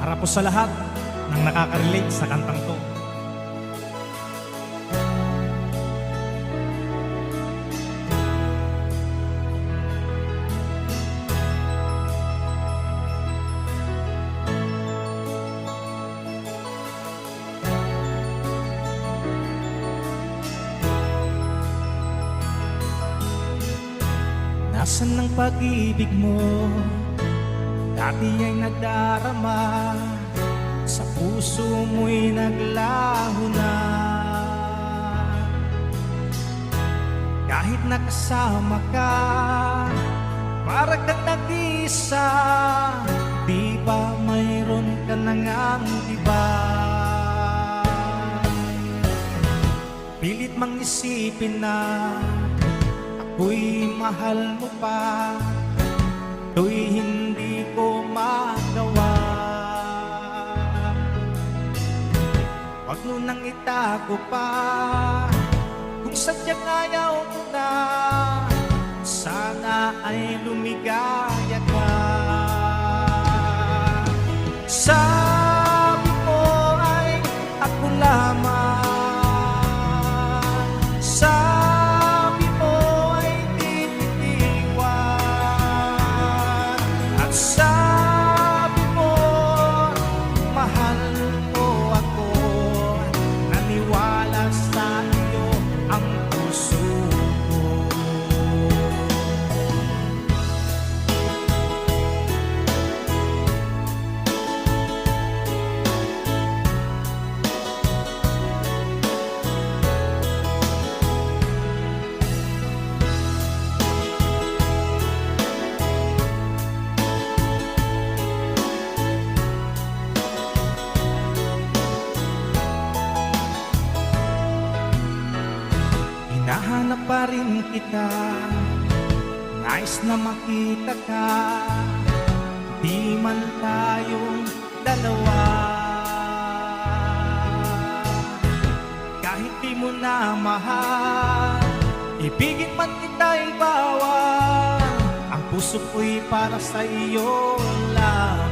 Para po sa lahat ng nakaka-relate sa kantang to. Nasaan ang pag-ibig mo? Dati ay nagdarama, sa puso mo'y naglaho na. Kahit nakasama ka, para kang nag-isa, di ba mayroon ka na ngang iba? Pilit mang isipin na ako'y mahal mo pa, to'y hindi ko magawa. Huwag mo nang itago pa, kung sadyang ayaw mo na, sana ay lumigaya ka. Sabi mo ay ako lamang, hinahanap pa rin kita, nais na makita ka, di man tayong dalawa. Kahit di mo na mahal, ibigin man kita'y bawal, ang puso ko'y para sa iyo lang.